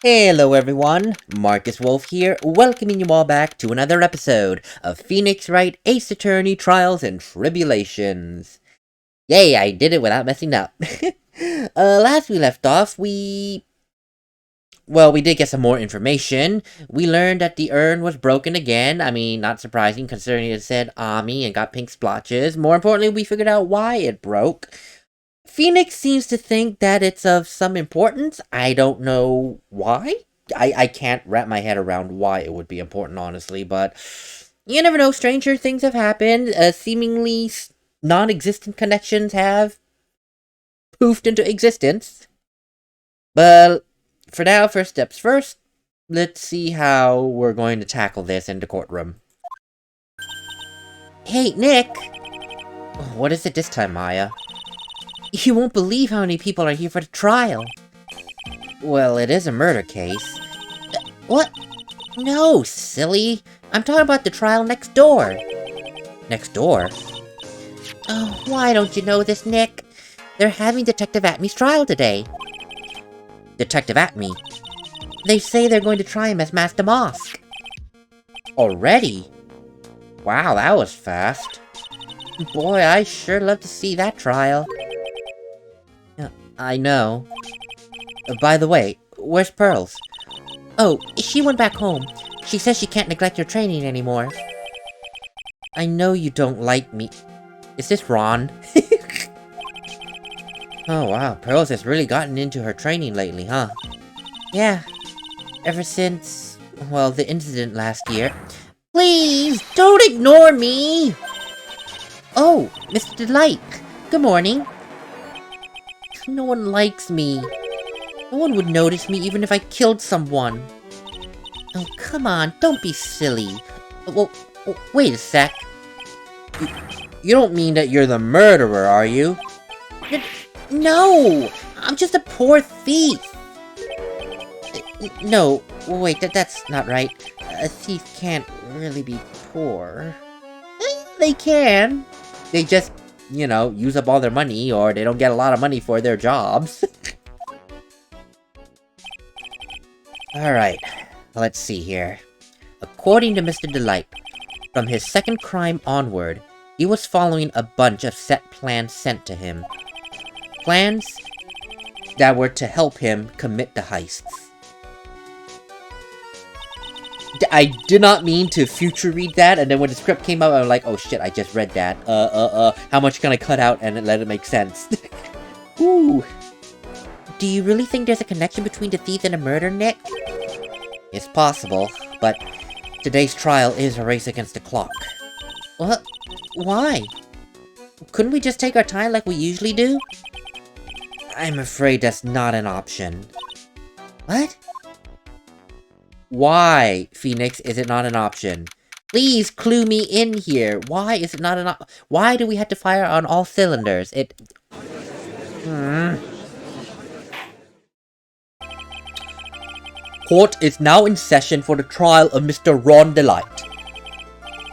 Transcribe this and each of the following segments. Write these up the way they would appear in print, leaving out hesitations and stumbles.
Hello everyone, MarcusWolfe here, welcoming you all back to another episode of Phoenix Wright Ace Attorney Trials and Tribulations. Yay, I did it without messing up. Last we left off, we did get some more information. We learned that the urn was broken again. I mean, not surprising considering it said Ami and got pink splotches. More importantly, we figured out why it broke. Phoenix seems to think that it's of some importance. I don't know why. I can't wrap my head around why it would be important, honestly, but you never know. Stranger things have happened. Seemingly non-existent connections have poofed into existence. But for now, first steps first, let's see how we're going to tackle this in the courtroom. Hey, Nick! What is it this time, Maya? You won't believe how many people are here for the trial. Well, it is a murder case. What? No, silly. I'm talking about the trial next door. Next door? Oh, why don't you know this, Nick? They're having Detective Atmy's trial today. Detective Atmy? They say they're going to try him as Master Mosk. Already? Wow, that was fast. Boy, I sure love to see that trial. I know. By the way, where's Pearls? Oh, she went back home. She says she can't neglect her training anymore. I know you don't like me. Is this Ron? Oh wow, Pearls has really gotten into her training lately, huh? Yeah. Ever since, well, the incident last year. Please, don't ignore me! Oh, Mr. Delight. Good morning. No one likes me. No one would notice me even if I killed someone. Oh, come on, don't be silly. Well, wait a sec. You don't mean that you're the murderer, are you? No! I'm just a poor thief! No, wait, that's not right. A thief can't really be poor. They can. They just, you know, use up all their money, or they don't get a lot of money for their jobs. Alright, let's see here. According to Mr. Delight, from his second crime onward, he was following a bunch of set plans sent to him. Plans that were to help him commit the heists. I did not mean to future read that, and then when the script came out, I was like, oh shit, I just read that. How much can I cut out and let it make sense? Ooh. Do you really think there's a connection between the thief and the murder, Nick? It's possible, but today's trial is a race against the clock. What? Why? Couldn't we just take our time like we usually do? I'm afraid that's not an option. What? Why, Phoenix, is it not an option? Please clue me in here. Why is it not an option? Why do we have to fire on all cylinders? Court is now in session for the trial of Mr. Ron Delight.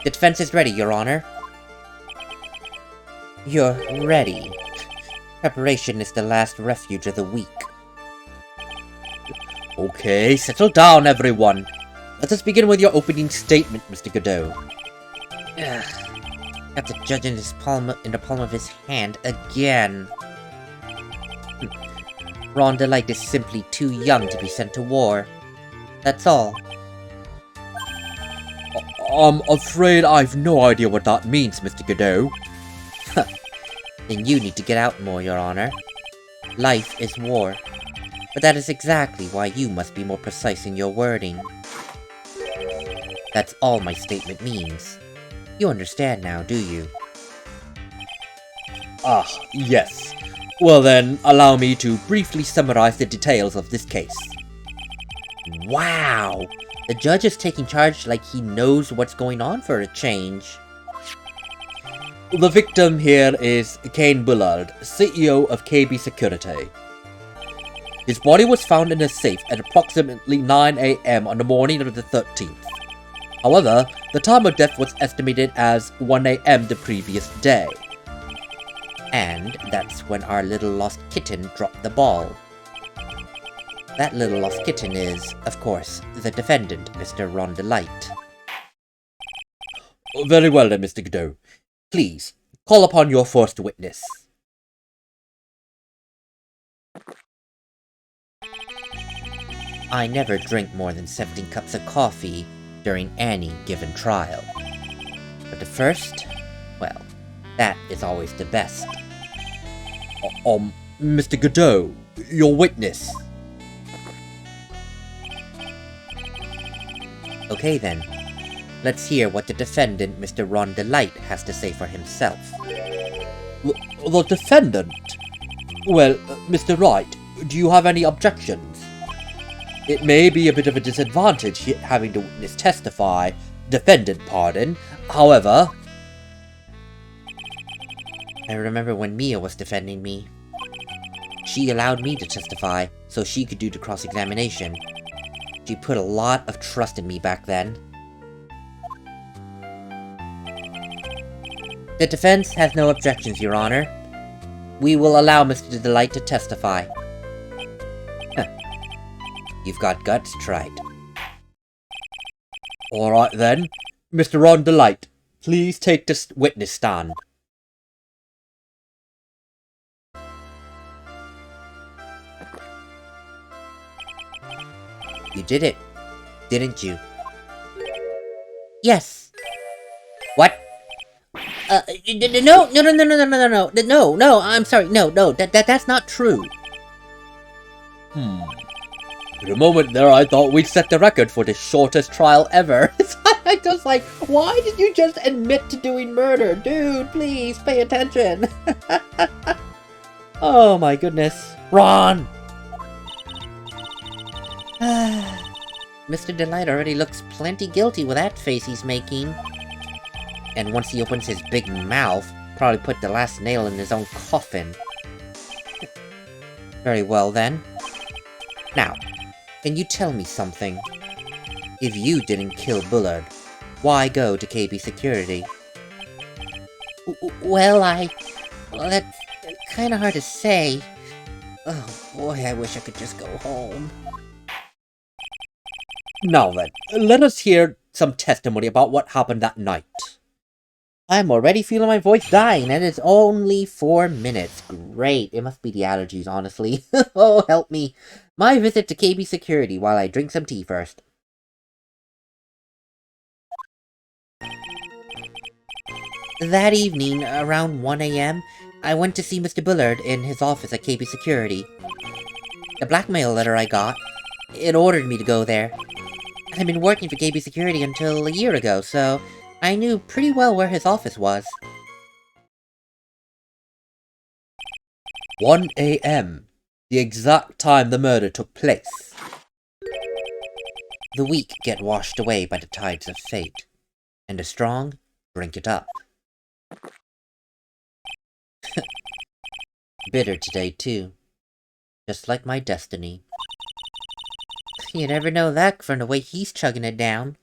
The defense is ready, Your Honor. You're ready. Preparation is the last refuge of the weak. Okay, settle down, everyone. Let us begin with your opening statement, Mr. Godot. Got the judge in the palm of his hand again. Ron Delight is simply too young to be sent to war. That's all. I'm afraid I've no idea what that means, Mr. Godot. Then you need to get out more, Your Honor. Life is war. But that is exactly why you must be more precise in your wording. That's all my statement means. You understand now, do you? Ah, yes. Well then, allow me to briefly summarize the details of this case. Wow! The judge is taking charge like he knows what's going on for a change. The victim here is Kane Bullard, CEO of KB Security. His body was found in a safe at approximately 9 AM on the morning of the 13th. However, the time of death was estimated as 1 AM the previous day. And that's when our little lost kitten dropped the ball. That little lost kitten is, of course, the defendant, Mr. Rondelite. Very well then, Mr. Godot. Please, call upon your first witness. I never drink more than 17 cups of coffee during any given trial. But the first, well, that is always the best. Mr. Godot, your witness. Okay then, let's hear what the defendant, Mr. Rondelite, has to say for himself. The defendant? Well, Mr. Wright, do you have any objections? It may be a bit of a disadvantage having the witness testify, defendant pardon, however... I remember when Mia was defending me. She allowed me to testify, so she could do the cross-examination. She put a lot of trust in me back then. The defense has no objections, Your Honor. We will allow Mr. Delight to testify. Huh. You've got guts, Trite. Alright then. Mr. Ron Delight, please take the witness stand. You did it, didn't you? Yes. What? No, I'm sorry, no, that's not true. For a moment there, I thought we'd set the record for the shortest trial ever. I just like, why did you just admit to doing murder? Dude, please, pay attention. Oh my goodness. Ron! Mr. Delight already looks plenty guilty with that face he's making. And once he opens his big mouth, probably put the last nail in his own coffin. Very well then. Now, can you tell me something? If you didn't kill Bullard, why go to KB Security? Well, that's kinda hard to say. Oh boy, I wish I could just go home. Now then, let us hear some testimony about what happened that night. I'm already feeling my voice dying, and it's only 4 minutes. Great, it must be the allergies, honestly. Oh, help me. My visit to KB Security while I drink some tea first. That evening, around 1 AM, I went to see Mr. Bullard in his office at KB Security. The blackmail letter I got, it ordered me to go there. I'd been working for KB Security until a year ago, so I knew pretty well where his office was. 1 AM, the exact time the murder took place. The weak get washed away by the tides of fate, and the strong drink it up. Bitter today, too. Just like my destiny. You never know that from the way he's chugging it down.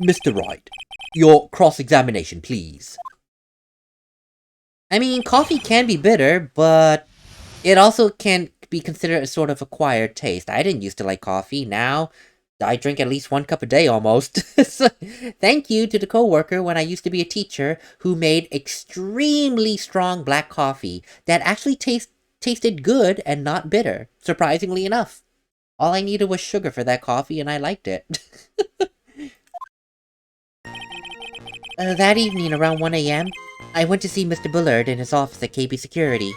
Mr. Wright, your cross-examination, please. I mean, coffee can be bitter, but it also can be considered a sort of acquired taste. I didn't used to like coffee. Now, I drink at least 1 cup a day almost. So, thank you to the co-worker when I used to be a teacher who made extremely strong black coffee that actually tasted good and not bitter, surprisingly enough. All I needed was sugar for that coffee, and I liked it. That evening, around 1 AM, I went to see Mr. Bullard in his office at KB Security.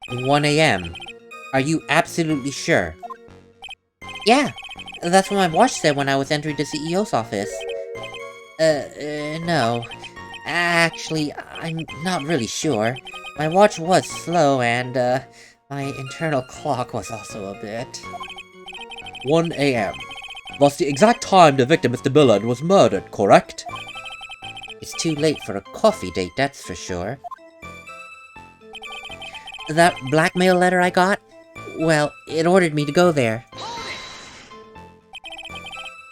1 AM. Are you absolutely sure? Yeah, that's what my watch said when I was entering the CEO's office. No. Actually, I'm not really sure. My watch was slow, and, my internal clock was also a bit. 1 AM. That's the exact time the victim, Mr. Bullard, was murdered, correct? It's too late for a coffee date, that's for sure. That blackmail letter I got? Well, it ordered me to go there.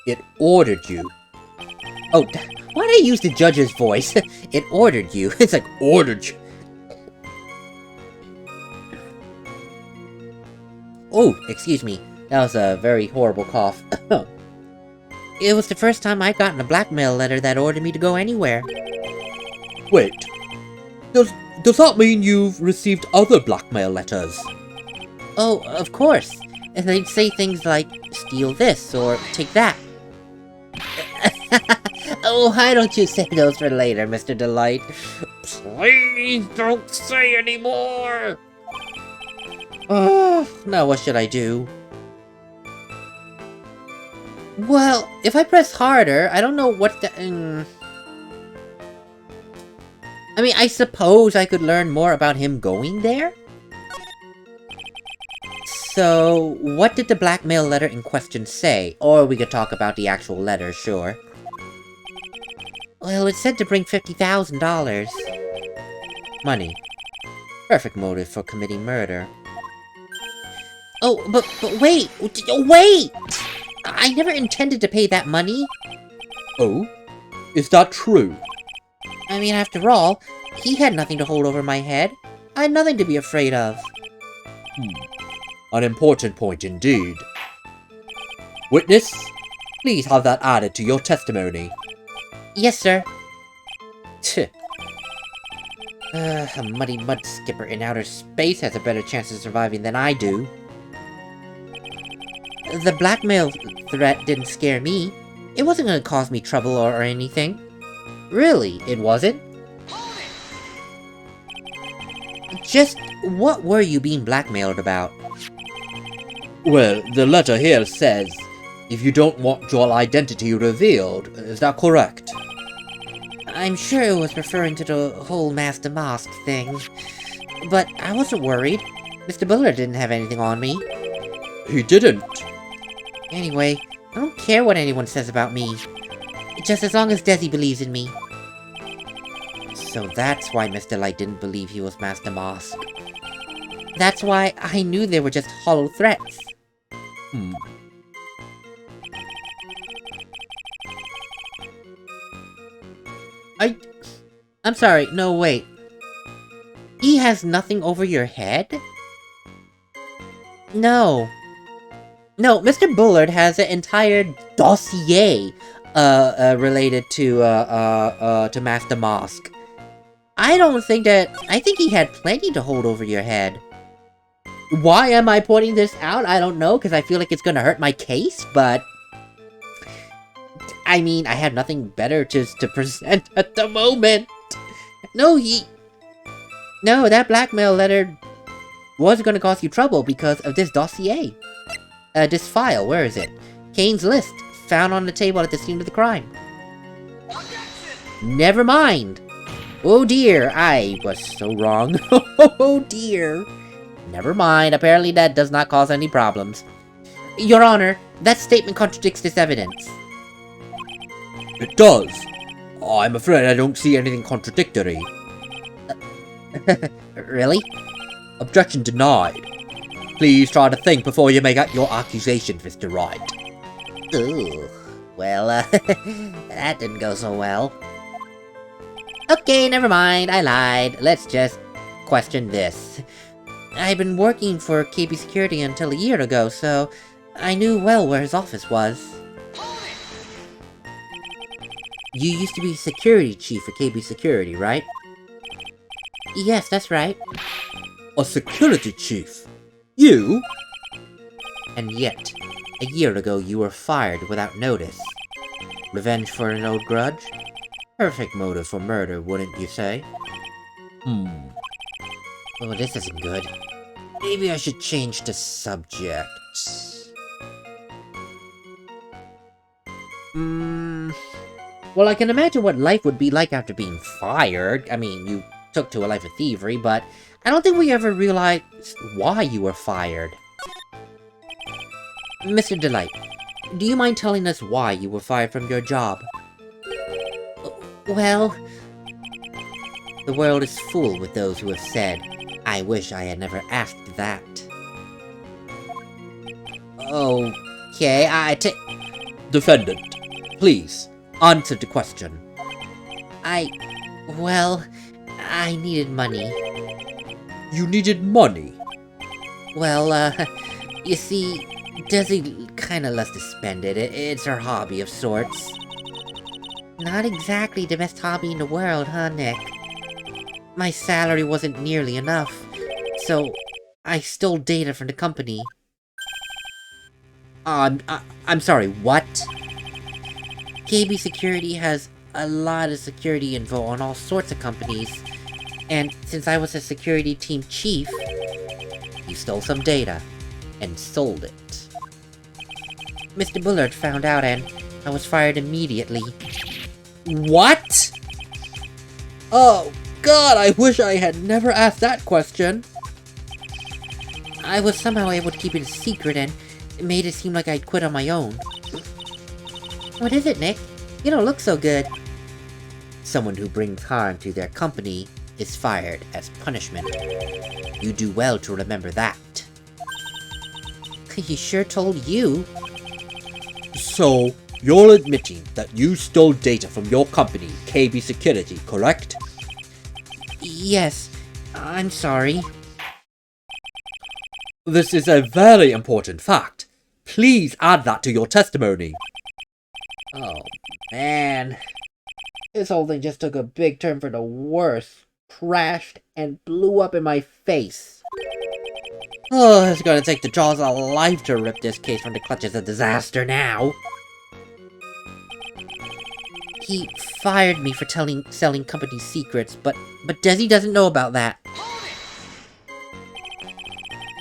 It ordered you? Oh, why did I use the judge's voice? It ordered you. It's like, ordered you. Oh, excuse me. That was a very horrible cough. It was the first time I'd gotten a blackmail letter that ordered me to go anywhere. Wait, does that mean you've received other blackmail letters? Oh, of course. And they'd say things like, steal this, or take that. Oh, why don't you save those for later, Mr. Delight? Please don't say any more! Now what should I do? Well, if I press harder, I don't know what the... I mean, I suppose I could learn more about him going there? So, what did the blackmail letter in question say? Or we could talk about the actual letter, sure. Well, it said to bring $50,000. Money. Perfect motive for committing murder. Oh, but wait! Wait! I never intended to pay that money. Oh? Is that true? I mean, after all, he had nothing to hold over my head. I had nothing to be afraid of. An important point indeed. Witness, please have that added to your testimony. Yes, sir. A muddy mud skipper in outer space has a better chance of surviving than I do. The blackmail threat didn't scare me. It wasn't gonna cause me trouble or anything. Really, it wasn't? Just what were you being blackmailed about? Well, the letter here says, if you don't want your identity revealed, is that correct? I'm sure it was referring to the whole Master Mask thing. But I wasn't worried. Mr. Bullard didn't have anything on me. He didn't. Anyway, I don't care what anyone says about me. Just as long as Desi believes in me. So that's why Mr. Light didn't believe he was Master Mask. That's why I knew they were just hollow threats. I'm sorry, no, wait. He has nothing over your head? No. No, Mr. Bullard has an entire dossier, related to Master Mask. I think he had plenty to hold over your head. Why am I pointing this out? I don't know, because I feel like it's gonna hurt my case, but... I mean, I have nothing better to present at the moment. No, that blackmail letter was gonna cause you trouble because of this dossier. This file, where is it? Kane's list, found on the table at the scene of the crime. Never mind. Oh dear, I was so wrong. Oh dear. Never mind, apparently that does not cause any problems. Your Honor, that statement contradicts this evidence. It does. I'm afraid I don't see anything contradictory. Really? Objection denied. Please try to think before you make out your accusations, Mr. Wright. Ooh. Well, that didn't go so well. Okay, never mind, I lied. Let's just question this. I've been working for KB Security until a year ago, so I knew well where his office was. You used to be security chief for KB Security, right? Yes, that's right. A security chief? You? And yet, a year ago you were fired without notice. Revenge for an old grudge? Perfect motive for murder, wouldn't you say? Oh, this isn't good. Maybe I should change the subject. Well, I can imagine what life would be like after being fired. I mean, you took to a life of thievery, but I don't think we ever realized why you were fired. Mr. Delight, do you mind telling us why you were fired from your job? Well, the world is full with those who have said, I wish I had never asked that. Okay, Defendant, please, answer the question. Well, I needed money. You needed money? Well, You see, Desi kinda loves to spend it. It's her hobby of sorts. Not exactly the best hobby in the world, huh, Nick? My salary wasn't nearly enough, so I stole data from the company. I'm sorry, what? KB Security has a lot of security info on all sorts of companies, and since I was a security team chief, you stole some data and sold it. Mr. Bullard found out and I was fired immediately. What? Oh, God, I wish I had never asked that question. I was somehow able to keep it a secret and it made it seem like I'd quit on my own. What is it, Nick? You don't look so good. Someone who brings harm to their company is fired as punishment. You do well to remember that. He sure told you. So, you're admitting that you stole data from your company, KB Security, correct? Yes, I'm sorry. This is a very important fact. Please add that to your testimony. Oh, man. This whole thing just took a big turn for the worse. Crashed and blew up in my face. Oh, it's gonna take the jaws of life to rip this case from the clutches of disaster now. He fired me for selling company secrets, but Desi doesn't know about that.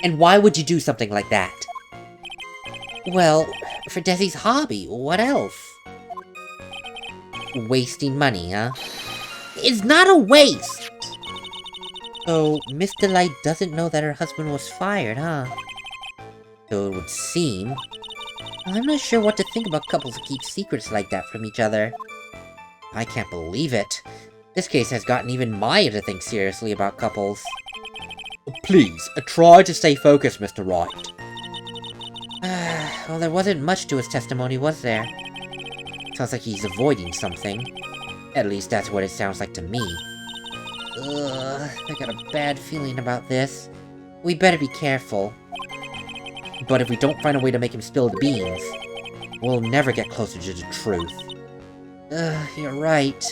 And why would you do something like that? Well, for Desi's hobby, what else? Wasting money, huh? It's not a waste! So, Miss Delight doesn't know that her husband was fired, huh? So it would seem. I'm not sure what to think about couples who keep secrets like that from each other. I can't believe it. This case has gotten even Maya to think seriously about couples. Please, try to stay focused, Mr. Wright. Well, there wasn't much to his testimony, was there? Sounds like he's avoiding something. At least that's what it sounds like to me. Ugh, I got a bad feeling about this. We better be careful. But if we don't find a way to make him spill the beans, we'll never get closer to the truth. You're right.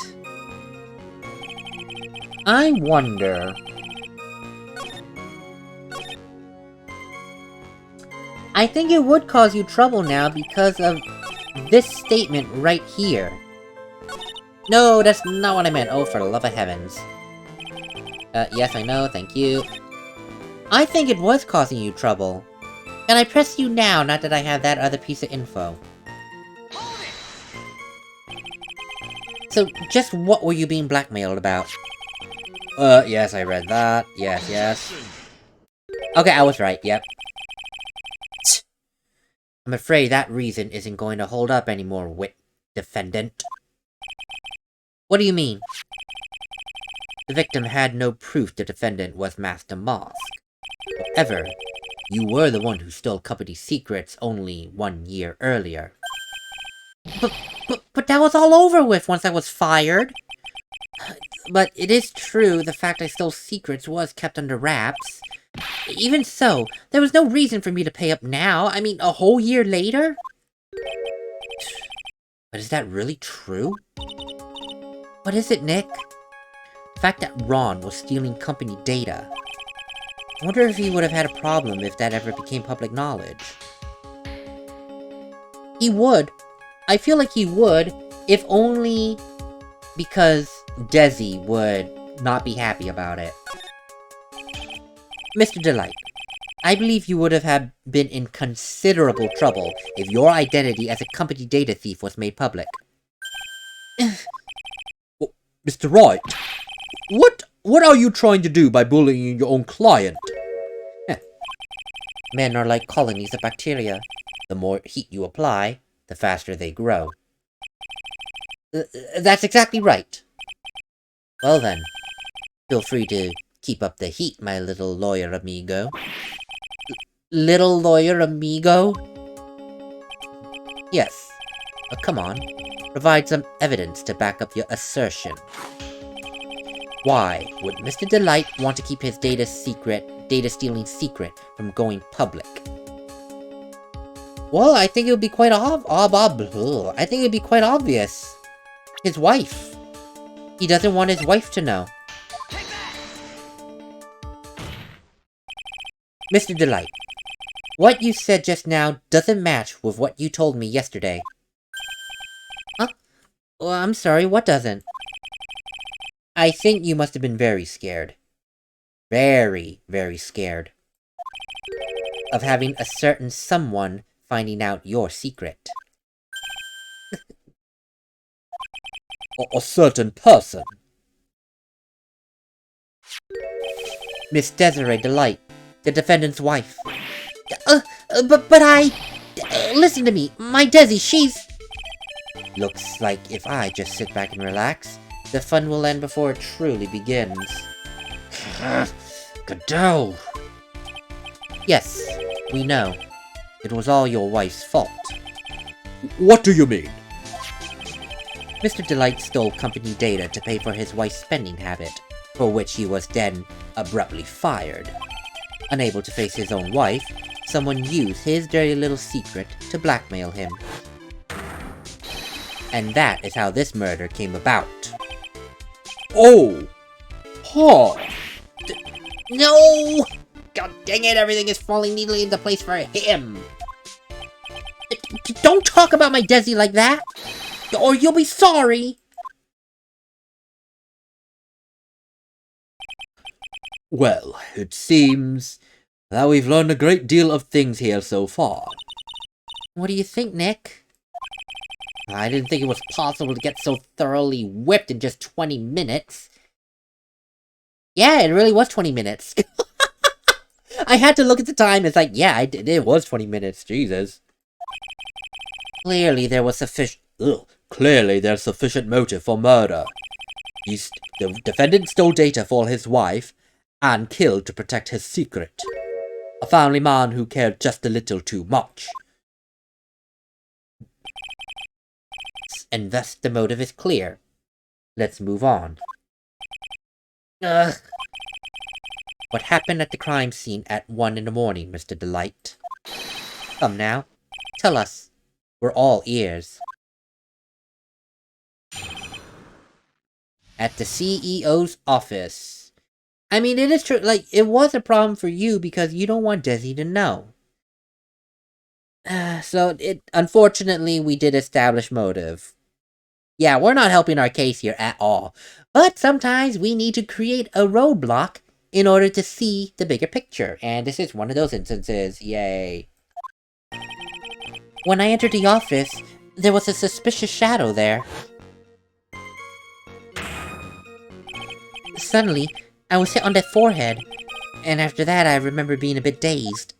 I wonder... I think it would cause you trouble now because of this statement right here. No, that's not what I meant. Oh, for the love of heavens. Yes, I know, thank you. I think it was causing you trouble. Can I press you now, not that I have that other piece of info? So, just what were you being blackmailed about? Yes, I read that. Yes. Okay, I was right, yep. I'm afraid that reason isn't going to hold up anymore, defendant. What do you mean? The victim had no proof the defendant was Master Mask. However, you were the one who stole company secrets only 1 year earlier. But that was all over with once I was fired! But it is true, the fact I stole secrets was kept under wraps. Even so, there was no reason for me to pay up now. I mean, a whole year later? But is that really true? What is it, Nick? The fact that Ron was stealing company data. I wonder if he would have had a problem if that ever became public knowledge. He would. I feel like he would, if only because Desi would not be happy about it. Mr. Delight, I believe you would have been in considerable trouble if your identity as a company data thief was made public. Mr. Wright, what are you trying to do by bullying your own client? Men are like colonies of bacteria. The more heat you apply, the faster they grow. That's exactly right. Well then, feel free to keep up the heat, my little lawyer amigo. Little lawyer amigo? Yes. Come on. Provide some evidence to back up your assertion. Why would Mr. Delight want to keep his data stealing secret from going public? Well, I think it would be quite I think it would be quite obvious. His wife. He doesn't want his wife to know. Mr. Delight, what you said just now doesn't match with what you told me yesterday. Huh? Well, I'm sorry, what doesn't? I think you must have been very scared. Very, very scared. Of having a certain someone finding out your secret. A certain person. Miss Desiree Delight, the defendant's wife. But I... listen to me, my Desi, she's... Looks like if I just sit back and relax, the fun will end before it truly begins. Godot! Yes, we know. It was all your wife's fault. What do you mean? Mr. Delight stole company data to pay for his wife's spending habit, for which he was then abruptly fired. Unable to face his own wife, someone used his dirty little secret to blackmail him. And that is how this murder came about. Oh! Huh! No! God dang it, everything is falling neatly into place for him! Don't talk about my Desi like that! Or you'll be sorry! Well, it seems that we've learned a great deal of things here so far. What do you think, Nick? I didn't think it was possible to get so thoroughly whipped in just 20 minutes. Yeah, it really was 20 minutes. I had to look at the time, it's like, yeah, it was 20 minutes, Jesus. Clearly there was sufficient... Clearly there's sufficient motive for murder. The defendant stole data for his wife, and killed to protect his secret. A family man who cared just a little too much. And thus the motive is clear. Let's move on. Ugh. What happened at the crime scene at 1 in the morning, Mr. Delight? Come now, tell us. We're all ears. At the CEO's office. I mean, it is true, like, it was a problem for you because you don't want Desi to know. Unfortunately, we did establish motive. Yeah, we're not helping our case here at all. But sometimes we need to create a roadblock in order to see the bigger picture. And this is one of those instances. Yay. When I entered the office, there was a suspicious shadow there. Suddenly, I was hit on the forehead. And after that, I remember being a bit dazed.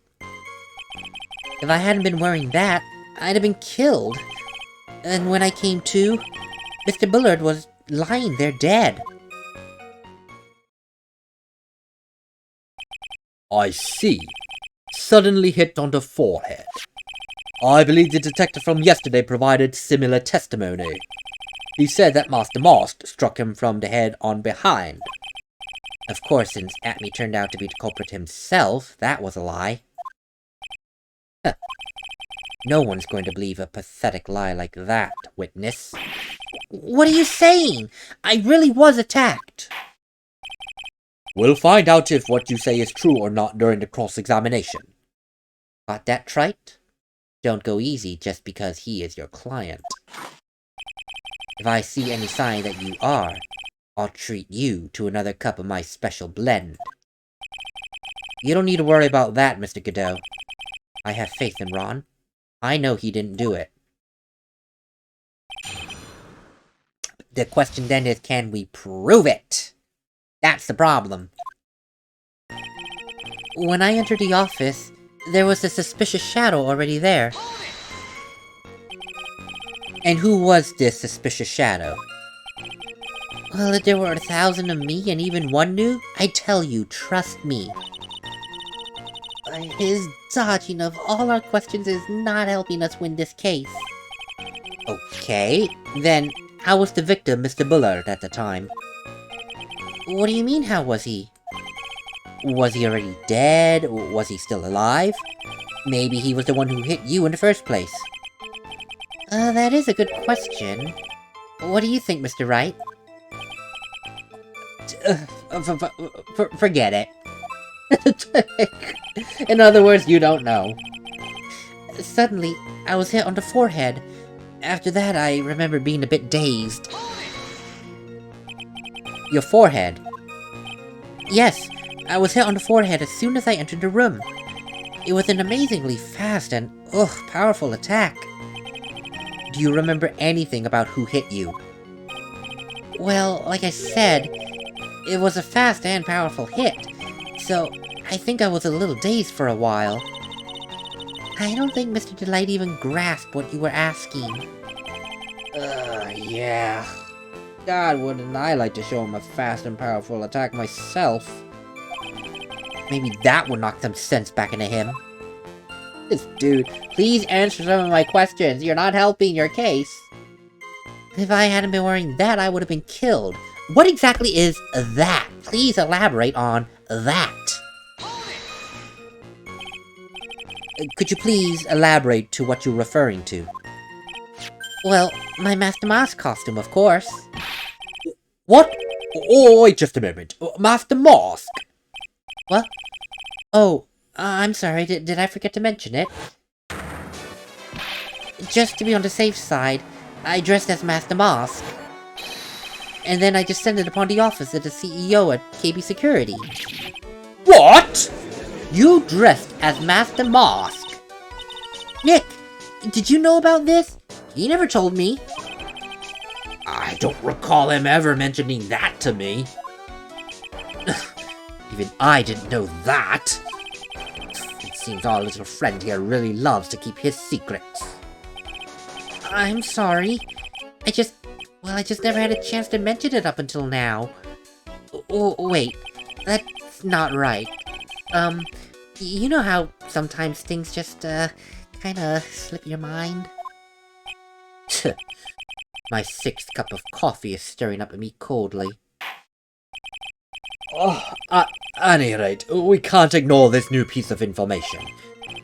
If I hadn't been wearing that, I'd have been killed. And when I came to, Mr. Bullard was lying there dead. I see. Suddenly hit on the forehead. I believe the detective from yesterday provided similar testimony. He said that Master Most struck him from the head on behind. Of course, since Atme turned out to be the culprit himself, that was a lie. Huh. No one's going to believe a pathetic lie like that, witness. What are you saying? I really was attacked. We'll find out if what you say is true or not during the cross-examination. Got that, Trite? Don't go easy just because he is your client. If I see any sign that you are, I'll treat you to another cup of my special blend. You don't need to worry about that, Mr. Godot. I have faith in Ron. I know he didn't do it. The question then is, can we prove it? That's the problem. When I entered the office, there was a suspicious shadow already there. And who was this suspicious shadow? Well, if there were 1,000 of me and even one knew, I tell you, trust me. His dodging of all our questions is not helping us win this case. Okay, then how was the victim Mr. Bullard at the time? What do you mean, how was he? Was he already dead? Was he still alive? Maybe he was the one who hit you in the first place. That is a good question. What do you think, Mr. Wright? Forget it. In other words, you don't know. Suddenly, I was hit on the forehead. After that, I remember being a bit dazed. Your forehead? Yes, I was hit on the forehead as soon as I entered the room. It was an amazingly fast and, powerful attack. Do you remember anything about who hit you? Well, like I said, it was a fast and powerful hit, so I think I was a little dazed for a while. I don't think Mr. Delight even grasped what you were asking. Yeah. God, wouldn't I like to show him a fast and powerful attack myself? Maybe that would knock some sense back into him. This dude, please answer some of my questions. You're not helping your case. If I hadn't been wearing that, I would have been killed. What exactly is that? Please elaborate on that. Could you please elaborate to what you're referring to? Well, my Master Mask costume, of course. What? Oh, wait just a moment. Master Mask? What? Oh, I'm sorry, did I forget to mention it? Just to be on the safe side, I dressed as Master Mask. And then I descended upon the office of the CEO at KB Security. What? You dressed as Master Mask? Nick, did you know about this? He never told me. I don't recall him ever mentioning that to me. Even I didn't know that. It seems our little friend here really loves to keep his secrets. I'm sorry. I just never had a chance to mention it up until now. Oh, wait. That's not right. You know how sometimes things just, kinda slip your mind? My sixth cup of coffee is stirring up in me coldly. At any rate, we can't ignore this new piece of information.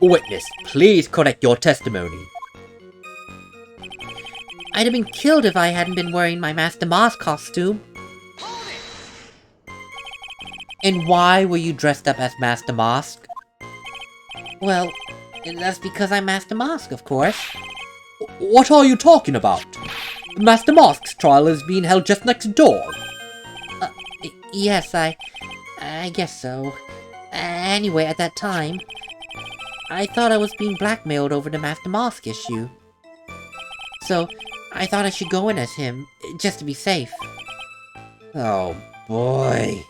Witness, please correct your testimony. I'd have been killed if I hadn't been wearing my Master Mask costume. And why were you dressed up as Master Mask? Well, that's because I'm Master Mask, of course. What are you talking about? Master Mask's trial is being held just next door. Yes, I guess so. Anyway, at that time, I thought I was being blackmailed over the Master Mask issue. So, I thought I should go in as him, just to be safe. Oh, boy.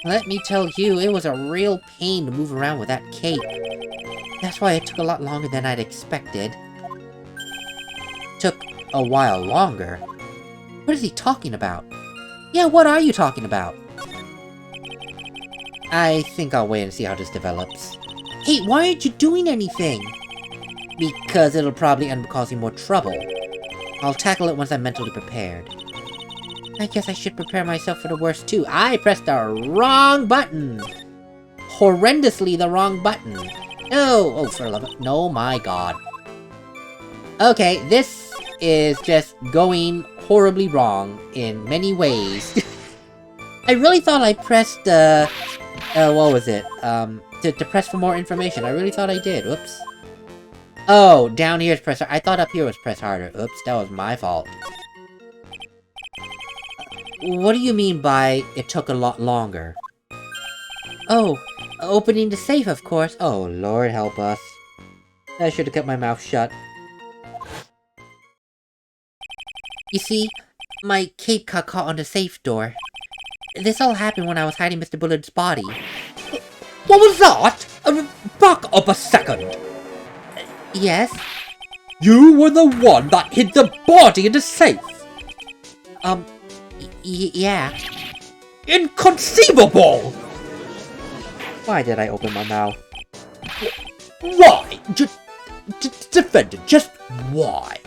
Let me tell you, it was a real pain to move around with that cape. That's why it took a lot longer than I'd expected. Took a while longer? What is he talking about? Yeah, what are you talking about? I think I'll wait and see how this develops. Hey, why aren't you doing anything? Because it'll probably end up causing more trouble. I'll tackle it once I'm mentally prepared. I guess I should prepare myself for the worst too. I pressed the wrong button! Horrendously the wrong button. No! Oh, for love of... No, my god. Okay, this is just going horribly wrong in many ways. I really thought I pressed, what was it? To press for more information. I really thought I did. Oops. Oh, down here is press... I thought up here was press harder. Oops, that was my fault. What do you mean by it took a lot longer? Oh, opening the safe, of course. Oh, Lord help us. I should have kept my mouth shut. You see, my cape got caught on the safe door. This all happened when I was hiding Mr. Bullard's body. What was that? Back up a second. Yes? You were the one that hid the body in the safe. Yeah. Inconceivable! Why did I open my mouth? Why? Defendant, just why?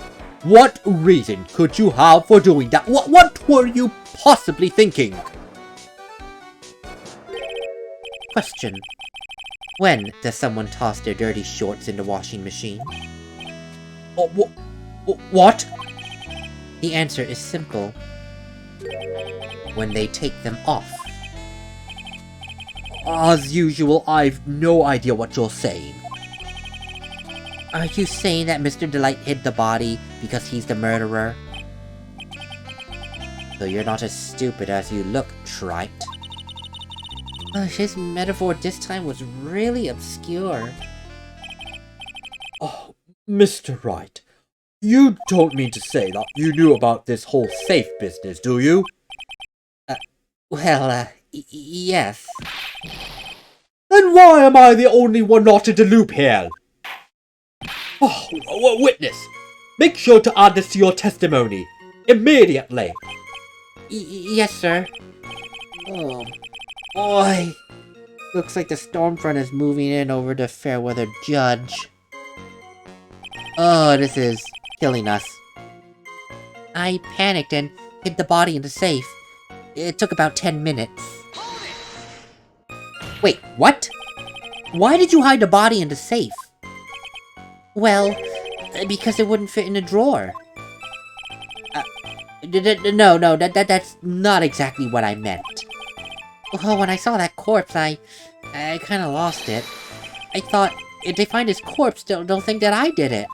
What reason could you have for doing that? What were you possibly thinking? Question. When does someone toss their dirty shorts in the washing machine? Oh, what? The answer is simple. When they take them off. As usual, I've no idea what you're saying. Are you saying that Mr. Delight hid the body because he's the murderer? So you're not as stupid as you look, Wright. His metaphor this time was really obscure. Oh, Mr. Wright, you don't mean to say that you knew about this whole safe business, do you? Yes. Then why am I the only one not in the loop here? Oh, witness, make sure to add this to your testimony, immediately. Yes, sir. Oh, boy. Looks like the storm front is moving in over the Fairweather Judge. Oh, this is killing us. I panicked and hid the body in the safe. It took about 10 minutes. Wait, what? Why did you hide the body in the safe? Well, because it wouldn't fit in a drawer. No, that's not exactly what I meant. Oh, when I saw that corpse, I kinda lost it. I thought, if they find his corpse, they'll think that I did it.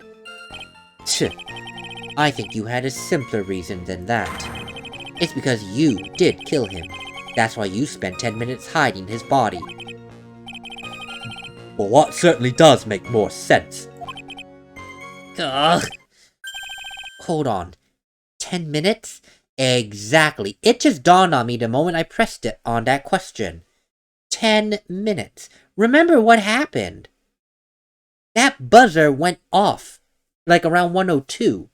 I think you had a simpler reason than that. It's because you did kill him. That's why you spent 10 minutes hiding his body. Well, that certainly does make more sense. Ugh. Hold on. 10 minutes? Exactly. It just dawned on me the moment I pressed it on that question. 10 minutes. Remember what happened. That buzzer went off, like around 1:02.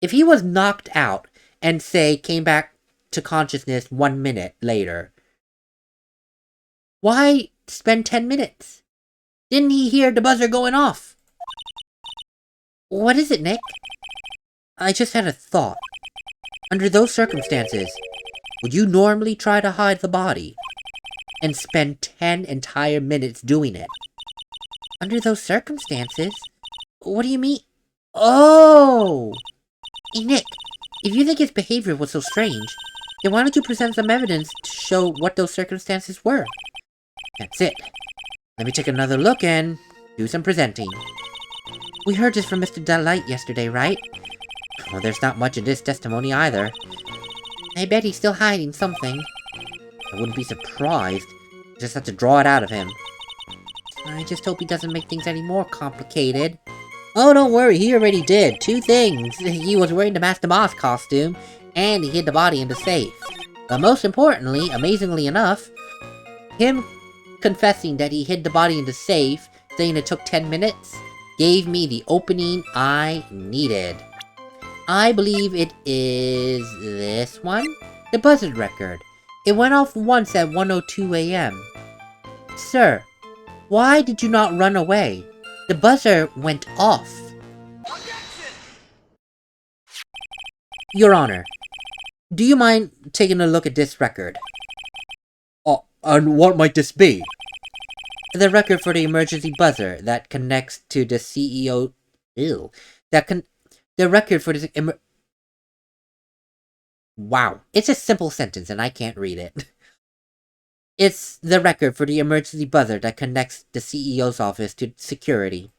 If he was knocked out and, say, came back to consciousness 1 minute later, why spend 10 minutes? Didn't he hear the buzzer going off? What is it, Nick? I just had a thought. Under those circumstances, would you normally try to hide the body and spend 10 entire minutes doing it? Under those circumstances? What do you mean? Oh! Hey, Nick, if you think his behavior was so strange, then why don't you present some evidence to show what those circumstances were? That's it. Let me take another look and do some presenting. We heard this from Mr. Delight yesterday, right? Well, there's not much in this testimony either. I bet he's still hiding something. I wouldn't be surprised. Just have to draw it out of him. I just hope he doesn't make things any more complicated. Oh, don't worry, he already did. 2 things. He was wearing the Master Boss costume, and he hid the body in the safe. But most importantly, amazingly enough, him confessing that he hid the body in the safe, saying it took 10 minutes, gave me the opening I needed. I believe it is this one? The buzzer record. It went off once at 1:02 a.m. Sir, why did you not run away? The buzzer went off. Your Honor, do you mind taking a look at this record? Oh, and what might this be? The record for the emergency buzzer that connects to the CEO... Ew. The record for the... Wow. It's a simple sentence and I can't read it. It's the record for the emergency buzzer that connects the CEO's office to security.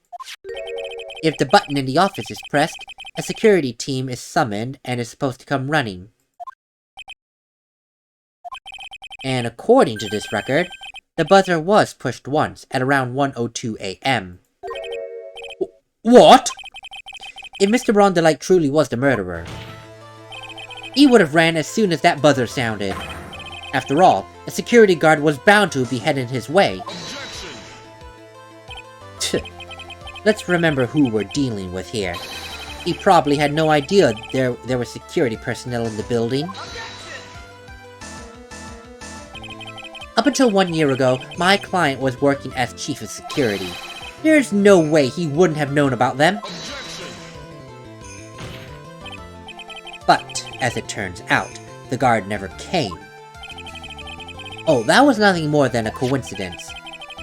If the button in the office is pressed, a security team is summoned and is supposed to come running. And according to this record, the buzzer was pushed once at around 1:02 a.m. What? If Mr. Ron Delight truly was the murderer, he would have ran as soon as that buzzer sounded. After all, a security guard was bound to be heading his way. Let's remember who we're dealing with here. He probably had no idea there were security personnel in the building. Up until 1 year ago, my client was working as chief of security. There's no way he wouldn't have known about them. But, as it turns out, the guard never came. Oh, that was nothing more than a coincidence.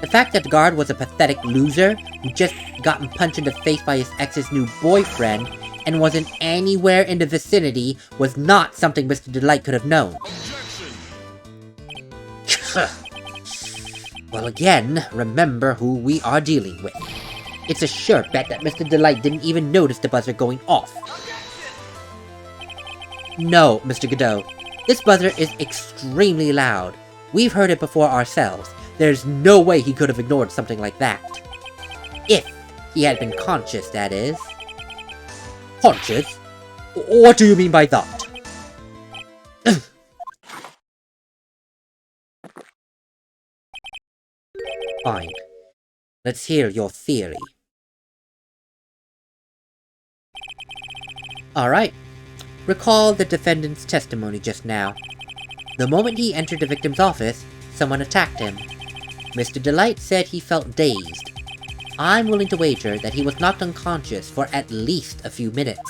The fact that the guard was a pathetic loser who just gotten punched in the face by his ex's new boyfriend and wasn't anywhere in the vicinity was not something Mr. Delight could have known. Well, again, remember who we are dealing with. It's a sure bet that Mr. Delight didn't even notice the buzzer going off. No, Mr. Godot. This buzzer is extremely loud. We've heard it before ourselves. There's no way he could have ignored something like that. If he had been conscious, that is. Conscious? What do you mean by that? Fine. Let's hear your theory. Alright. Recall the defendant's testimony just now. The moment he entered the victim's office, someone attacked him. Mr. Delight said he felt dazed. I'm willing to wager that he was knocked unconscious for at least a few minutes.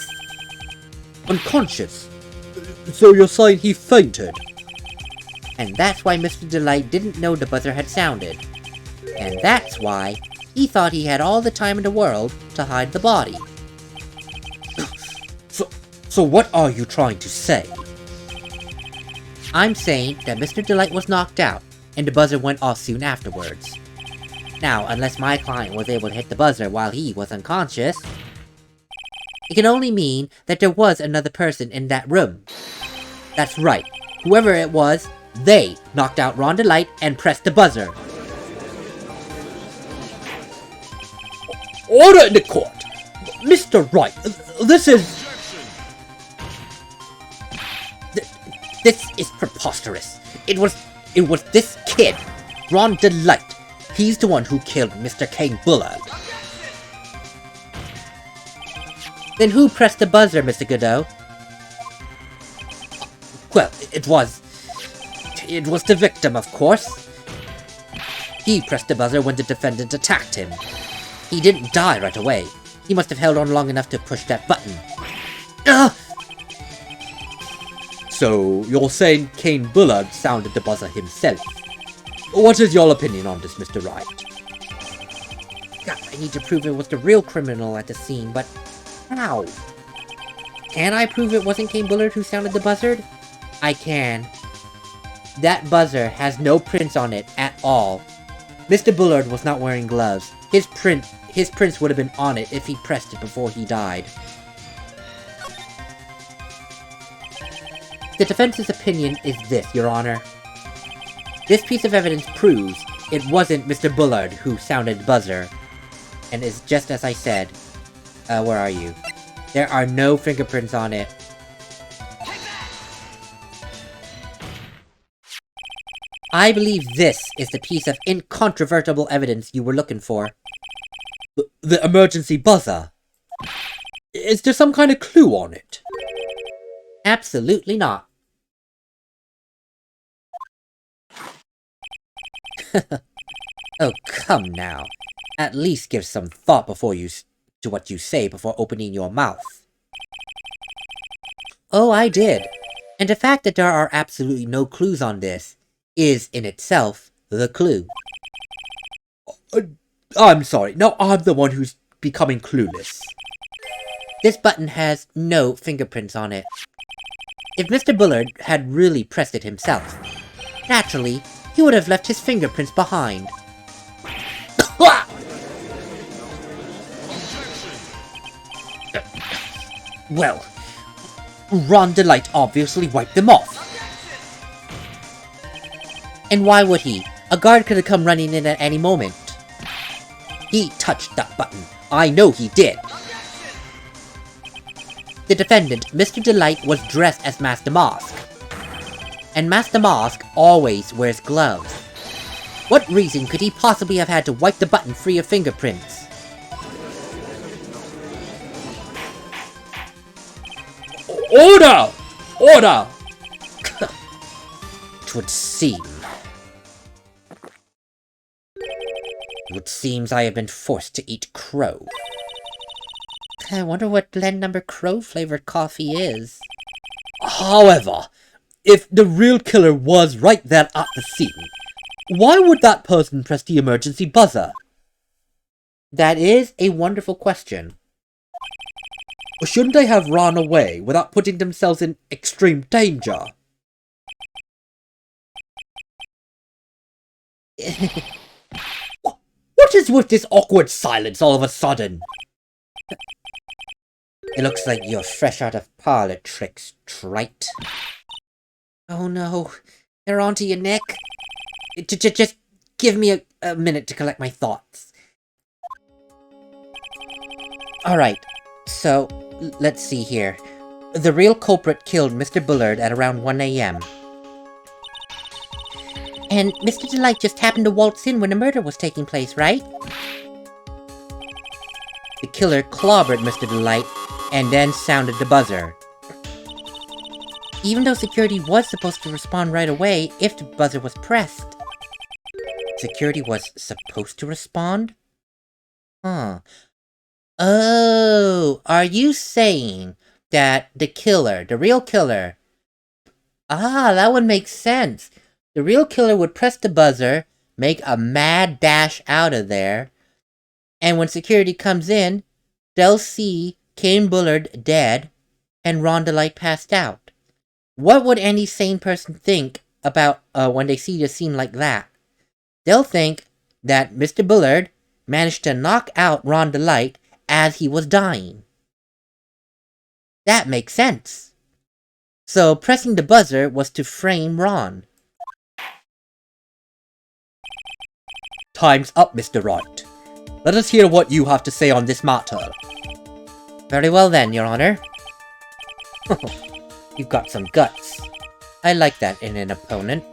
Unconscious? So you're saying he fainted? And that's why Mr. Delight didn't know the buzzer had sounded. And that's why he thought he had all the time in the world to hide the body. So what are you trying to say? I'm saying that Mr. Delight was knocked out, and the buzzer went off soon afterwards. Now, unless my client was able to hit the buzzer while he was unconscious, it can only mean that there was another person in that room. That's right, whoever it was, they knocked out Ron Delight and pressed the buzzer. Order in the court! Mr. Wright, this is... This is preposterous. It was this kid, Ron Delight. He's the one who killed Mr. Kane Bullard. Then who pressed the buzzer, Mr. Godot? Well, it was the victim, of course. He pressed the buzzer when the defendant attacked him. He didn't die right away. He must have held on long enough to push that button. Ugh! So, you're saying Kane Bullard sounded the buzzer himself? What is your opinion on this, Mr. Wright? God, I need to prove it was the real criminal at the scene, but how? Can I prove it wasn't Kane Bullard who sounded the buzzer? I can. That buzzer has no prints on it at all. Mr. Bullard was not wearing gloves. His prints would have been on it if he pressed it before he died. The defense's opinion is this, Your Honor. This piece of evidence proves it wasn't Mr. Bullard who sounded the buzzer. And it's just as I said. Where are you? There are no fingerprints on it. I believe this is the piece of incontrovertible evidence you were looking for. The emergency buzzer? Is there some kind of clue on it? Absolutely not. Oh, come now. At least give some thought to what you say before opening your mouth. Oh, I did. And the fact that there are absolutely no clues on this is, in itself, the clue. I'm sorry. Now I'm the one who's becoming clueless. This button has no fingerprints on it. If Mr. Bullard had really pressed it himself, naturally, he would have left his fingerprints behind. Well, Ron Delight obviously wiped them off. And why would he? A guard could have come running in at any moment. He touched that button. I know he did. The defendant, Mr. Delight, was dressed as Master Mask. And Master Mask always wears gloves. What reason could he possibly have had to wipe the button free of fingerprints? Order! Order! It would seem. It seems I have been forced to eat crow. I wonder what blend number crow flavored coffee is. However, if the real killer was right there at the scene, Why would that person press the emergency buzzer? That is a wonderful question. Shouldn't they have run away without putting themselves in extreme danger? What is with this awkward silence all of a sudden? It looks like you're fresh out of parlor tricks, Wright. Oh no, they're onto you, Nick. Just give me a minute to collect my thoughts. Alright, so, let's see here. The real culprit killed Mr. Bullard at around 1 a.m. And Mr. Delight just happened to waltz in when the murder was taking place, right? The killer clobbered Mr. Delight and then sounded the buzzer. Even though security was supposed to respond right away if the buzzer was pressed. Security was supposed to respond? Huh. Oh, are you saying that the killer, the real killer... Ah, that would make sense. The real killer would press the buzzer, make a mad dash out of there, and when security comes in, they'll see Kane Bullard dead and Ron Delight passed out. What would any sane person think about when they see a scene like that? They'll think that Mr. Bullard managed to knock out Ron Delight as he was dying. That makes sense. So pressing the buzzer was to frame Ron. Time's up, Mr. Wright. Let us hear what you have to say on this matter. Very well then, Your Honor. You've got some guts. I like that in an opponent.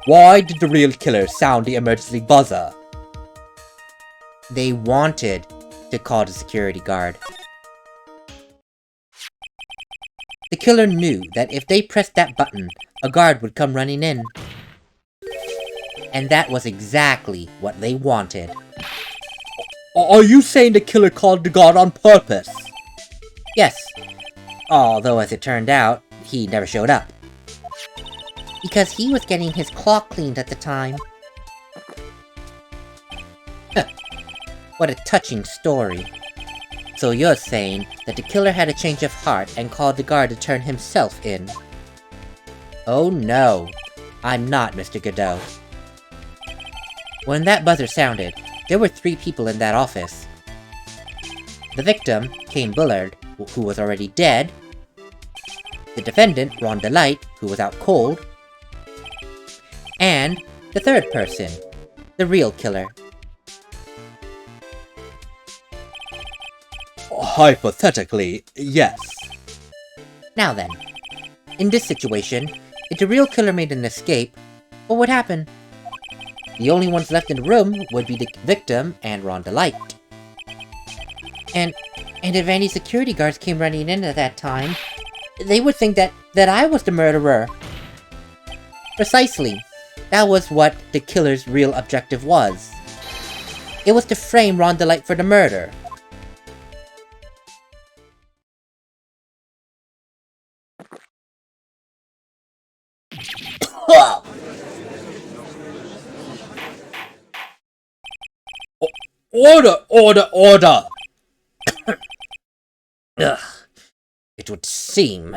Why did the real killer sound the emergency buzzer? They wanted to call the security guard. The killer knew that if they pressed that button, a guard would come running in. And that was exactly what they wanted. Are you saying the killer called the guard on purpose? Yes. Although, as it turned out, he never showed up. Because he was getting his clock cleaned at the time. Huh. What a touching story. So you're saying that the killer had a change of heart and called the guard to turn himself in? Oh no, I'm not Mr. Godot. When that buzzer sounded, there were 3 people in that office. The victim, Kane Bullard, who was already dead. The defendant, Ron Delight, who was out cold. And the 3rd person, the real killer. Hypothetically, yes. Now then, in this situation, if the real killer made an escape, what would happen? The only ones left in the room would be the victim and Ron Delight. And if any security guards came running in at that time, they would think that I was the murderer. Precisely. That was what the killer's real objective was. It was to frame Ron Delight for the murder. Order! Order! Order! Ugh. It would seem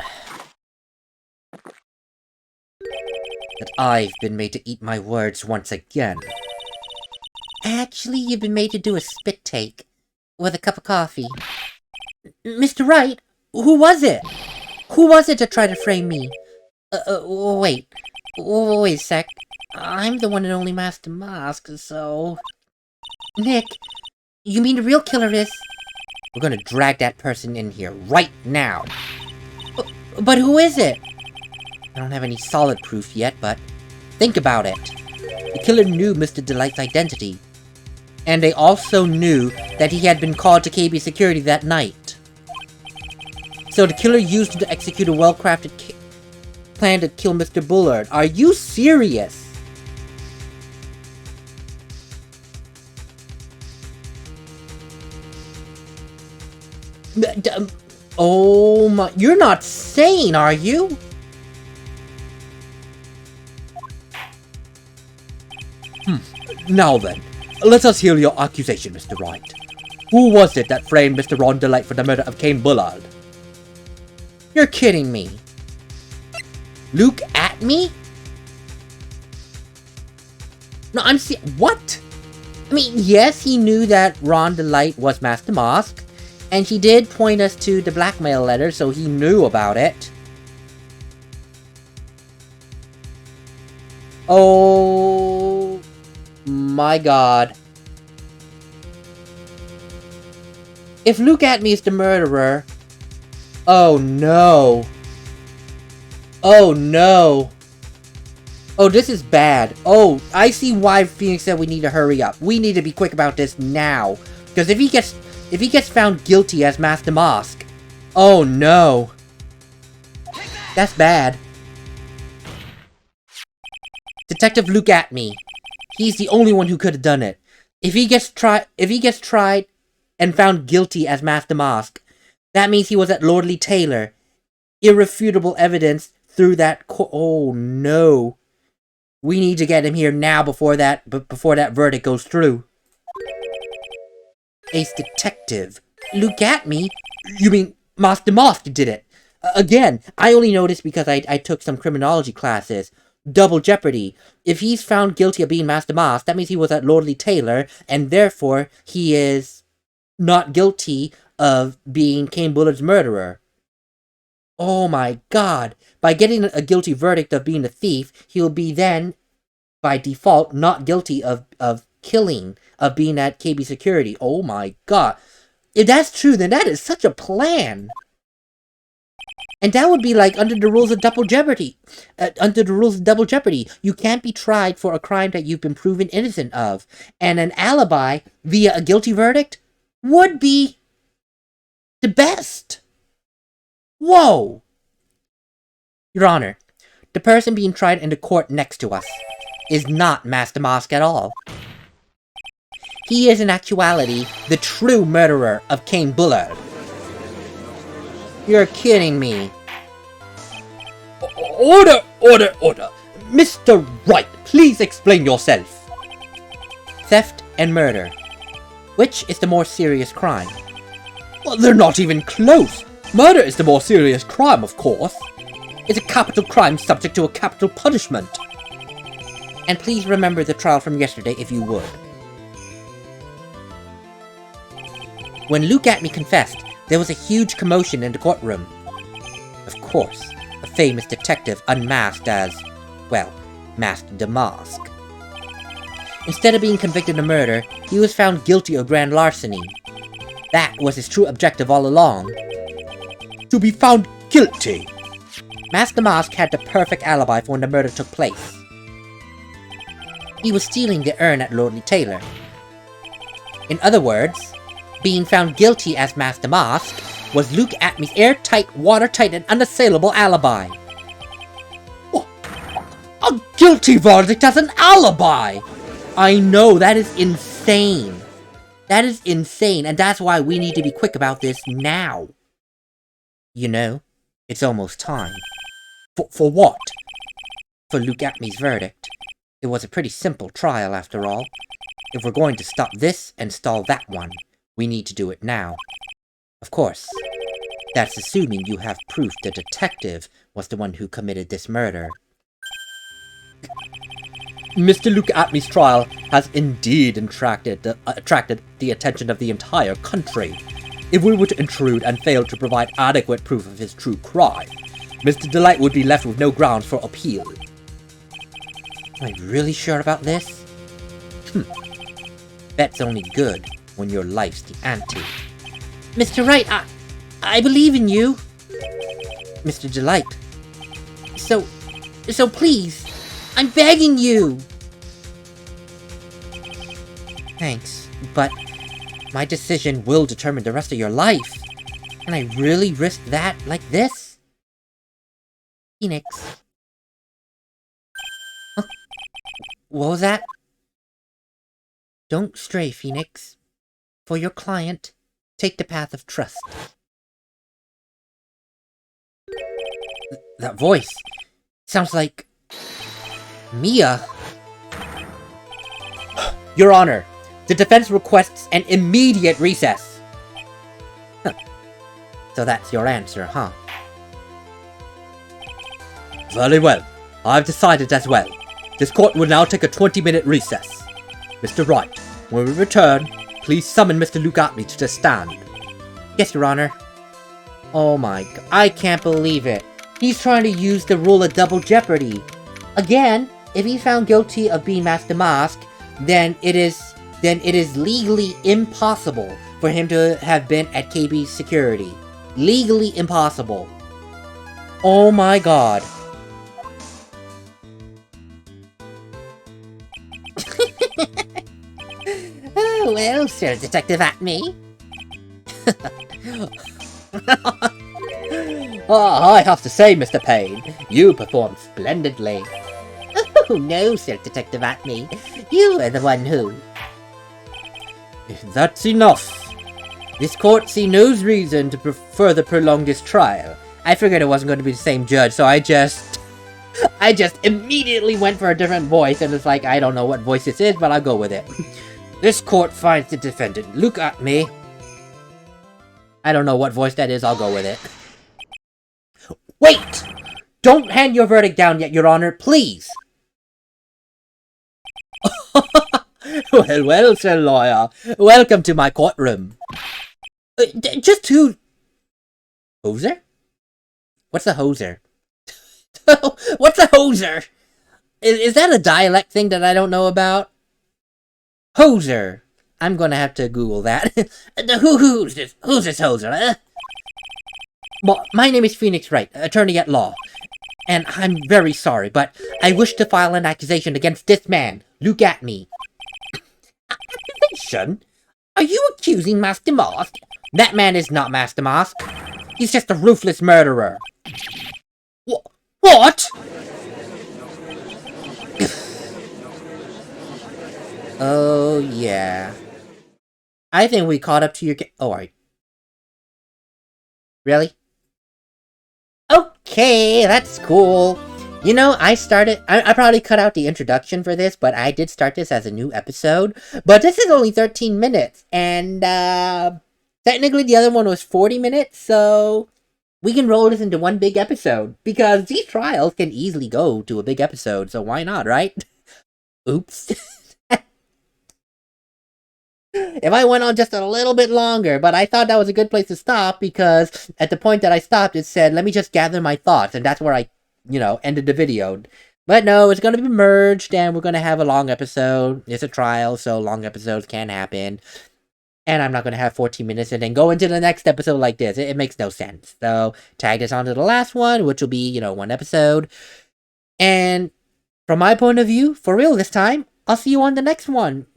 that I've been made to eat my words once again. Actually, you've been made to do a spit take with a cup of coffee. Mr. Wright, who was it? Who was it to try to frame me? Wait a sec. I'm the one and only Master Mask, so... Nick, you mean the real killer is... We're gonna drag that person in here right now. But who is it? I don't have any solid proof yet, but think about it. The killer knew Mr. Delight's identity. And they also knew that he had been called to KB security that night. So the killer used it to execute a well-crafted plan to kill Mr. Bullard. Are you serious? Oh my... You're not sane, are you? Now then, let us hear your accusation, Mr. Wright. Who was it that framed Mr. Ron DeLite for the murder of Kane Bullard? You're kidding me. Luke at me? No, what? I mean, yes, he knew that Ron DeLite was Master Mask, and he did point us to the blackmail letter, so he knew about it. Oh my god. If Luke at me is the murderer... Oh no. Oh no. Oh, this is bad. Oh, I see why Phoenix said we need to hurry up. We need to be quick about this now. Because if he gets found guilty as Master Mask... Oh no. That's bad. Detective Luke at me. He's the only one who could have done it. If he gets tried and found guilty as Master Mask, that means he was at Lordly Taylor. Irrefutable evidence through that oh no. We need to get him here now before that verdict goes through. Ace Detective. Luke at me? You mean Master Mask did it? Again, I only know this because I took some criminology classes. Double jeopardy. If he's found guilty of being Master Mask, that means he was at Lordly Taylor, and therefore he is not guilty of being Kane Bullard's murderer. Oh my god. By getting a guilty verdict of being a thief, he'll be then, by default, not guilty of killing, of being at KB Security. Oh my god. If that's true, then that is such a plan. And that would be like under the rules of double jeopardy. You can't be tried for a crime that you've been proven innocent of. And an alibi via a guilty verdict would be the best. Whoa! Your Honor, the person being tried in the court next to us is not Master Mask at all. He is in actuality the true murderer of Kane Bullard. You're kidding me. Order! Mr. Wright, please explain yourself. Theft and murder. Which is the more serious crime? Well, they're not even close. Murder is the more serious crime, of course. It's a capital crime subject to a capital punishment. And please remember the trial from yesterday if you would. When Luke at me confessed, there was a huge commotion in the courtroom. Of course, a famous detective unmasked as, well, masked the mask. Instead of being convicted of murder, he was found guilty of grand larceny. That was his true objective all along. To be found guilty. Master Mask had the perfect alibi for when the murder took place. He was stealing the urn at Lordly Taylor. In other words, being found guilty as Master Mask was Luke Atmy's airtight, watertight, and unassailable alibi. Oh, a guilty verdict as an alibi! I know, that is insane. That is insane, and that's why we need to be quick about this now. You know, it's almost time. For what? For Luke Atmy's verdict. It was a pretty simple trial, after all. If we're going to stop this and stall that one, we need to do it now. Of course, that's assuming you have proof the detective was the one who committed this murder. Mr. Luke Atmy's trial has indeed attracted the attention of the entire country. If we were to intrude and fail to provide adequate proof of his true crime, Mr. DeLite would be left with no grounds for appeal. Am I really sure about this? Bet's only good when your life's the ante. Mr. Wright, I believe in you. Mr. DeLite. So please, I'm begging you. Thanks, but my decision will determine the rest of your life. Can I really risk that like this? Phoenix. Huh? What was that? Don't stray, Phoenix. For your client, take the path of trust. That voice sounds like Mia. Your Honor, the defense requests an immediate recess. Huh. So that's your answer, huh? Very well. I've decided as well. This court will now take a 20-minute recess. Mr. Wright, when we return, please summon Mr. Lugatme to the stand. Yes, Your Honor. Oh my god, I can't believe it. He's trying to use the rule of double jeopardy. Again, if he's found guilty of being Master Mask, then it is legally impossible for him to have been at KB's security. Legally impossible. Oh my god. Oh, well, Sir Detective Acme. Oh, I have to say, Mr. Payne, you performed splendidly. Oh, no, Sir Detective Acme. You are the one who... That's enough. This court see no reason to further prolong this trial. I figured it wasn't going to be the same judge, so I just immediately went for a different voice, and it's like, I don't know what voice this is, but I'll go with it. This court finds the defendant Lugatme. I don't know what voice that is, I'll go with it. Wait! Don't hand your verdict down yet, Your Honor, please! Well, well, Sir Lawyer. Welcome to my courtroom. Just who... Hoser? What's a hoser? What's a hoser? Is that a dialect thing that I don't know about? Hoser. I'm gonna have to Google that. Who's this hoser? My name is Phoenix Wright, attorney at law. And I'm very sorry, but I wish to file an accusation against this man, Lugatme. Accusation? Are you accusing Master Mask? That man is not Master Mask. He's just a ruthless murderer. What? Oh, yeah. I think we caught up to your oh, alright. Really? Okay, that's cool. You know, I probably cut out the introduction for this, but I did start this as a new episode. But this is only 13 minutes, and technically the other one was 40 minutes, so we can roll this into one big episode. Because these trials can easily go to a big episode, so why not, right? Oops. If I went on just a little bit longer, but I thought that was a good place to stop, because at the point that I stopped, it said, let me just gather my thoughts, and that's where I, ended the video. But no, it's going to be merged, and we're going to have a long episode. It's a trial, so long episodes can happen. And I'm not going to have 14 minutes and then go into the next episode like this. It makes no sense. So, tag this onto the last one, which will be, one episode. And from my point of view, for real this time, I'll see you on the next one,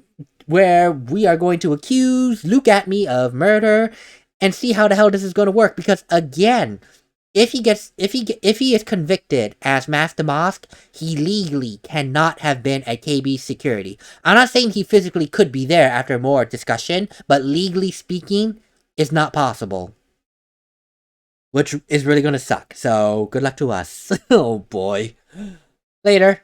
where we are going to accuse Lugatme of murder and see how the hell this is going to work. Because again, if he is convicted as Master Mask, he legally cannot have been at KB's security. I'm not saying he physically could be there after more discussion, but legally speaking, it's not possible. Which is really going to suck. So good luck to us. Oh boy. Later.